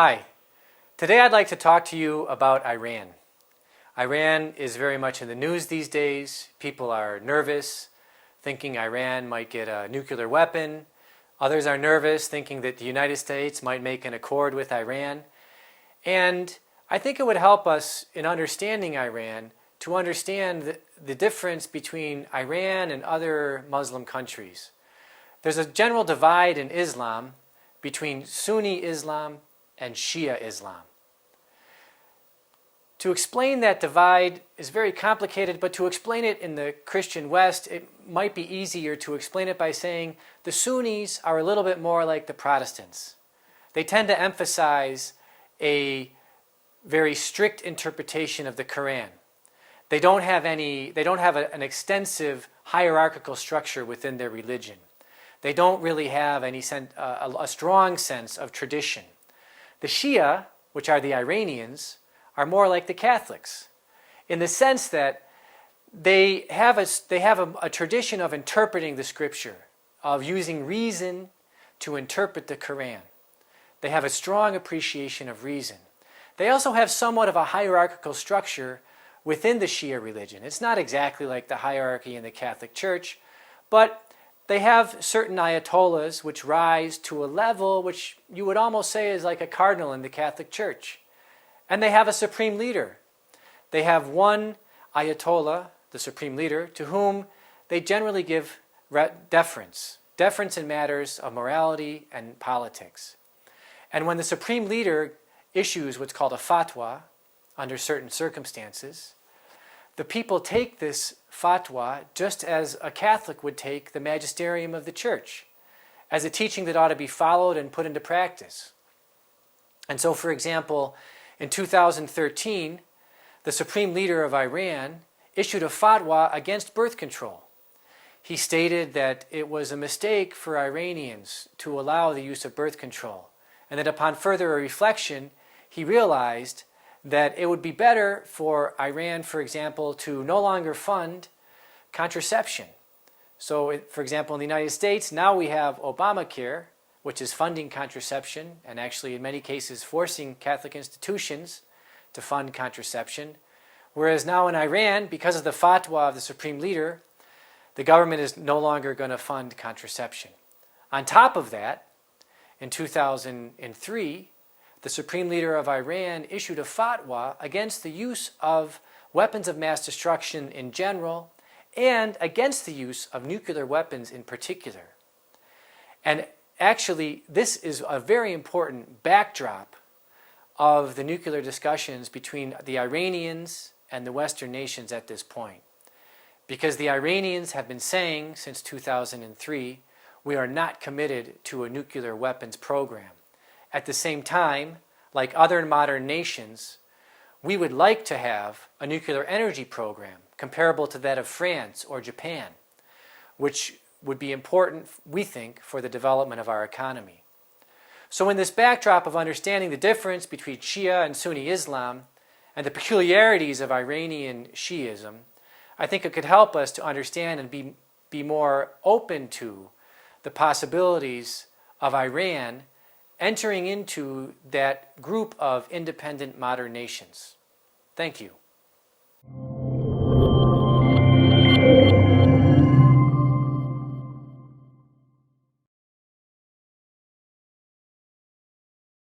Hi, today I'd like to talk to you about Iran. Iran is very much in the news these days. People are nervous, thinking Iran might get a nuclear weapon. Others are nervous, thinking that the United States might make an accord with Iran. And I think it would help us in understanding Iran to understand the difference between Iran and other Muslim countries. There's a general divide in Islam between Sunni Islam and Shia Islam. To explain that divide is very complicated, but to explain it in the Christian West, it might be easier to explain it by saying the Sunnis are a little bit more like the Protestants. They tend to emphasize a very strict interpretation of the Quran. They don't have an extensive hierarchical structure within their religion. They don't really have a strong sense of tradition. The Shia, which are the Iranians, are more like the Catholics in the sense that they have a tradition of interpreting the scripture, of using reason to interpret the Quran. They have a strong appreciation of reason. They also have somewhat of a hierarchical structure within the Shia religion. It's not exactly like the hierarchy in the Catholic Church, but they have certain ayatollahs which rise to a level which you would almost say is like a cardinal in the Catholic Church. And they have a supreme leader. They have one ayatollah, the supreme leader, to whom they generally give deference in matters of morality and politics. And when the supreme leader issues what's called a fatwa under certain circumstances, the people take this fatwa just as a Catholic would take the magisterium of the church, as a teaching that ought to be followed and put into practice. And so, for example, in 2013, the supreme leader of Iran issued a fatwa against birth control. He stated that it was a mistake for Iranians to allow the use of birth control, and that upon further reflection, he realized that it would be better for Iran, for example, to no longer fund contraception. So, for example, in the United States, now we have Obamacare, which is funding contraception and actually in many cases forcing Catholic institutions to fund contraception. Whereas now in Iran, because of the fatwa of the supreme leader, the government is no longer going to fund contraception. On top of that, in 2003, the supreme leader of Iran issued a fatwa against the use of weapons of mass destruction in general and against the use of nuclear weapons in particular. And actually, this is a very important backdrop of the nuclear discussions between the Iranians and the Western nations at this point. Because the Iranians have been saying since 2003, we are not committed to a nuclear weapons program. At the same time, like other modern nations, we would like to have a nuclear energy program comparable to that of France or Japan, which would be important, we think, for the development of our economy. So in this backdrop of understanding the difference between Shia and Sunni Islam and the peculiarities of Iranian Shiism, I think it could help us to understand and be more open to the possibilities of Iran entering into that group of independent modern nations. Thank you.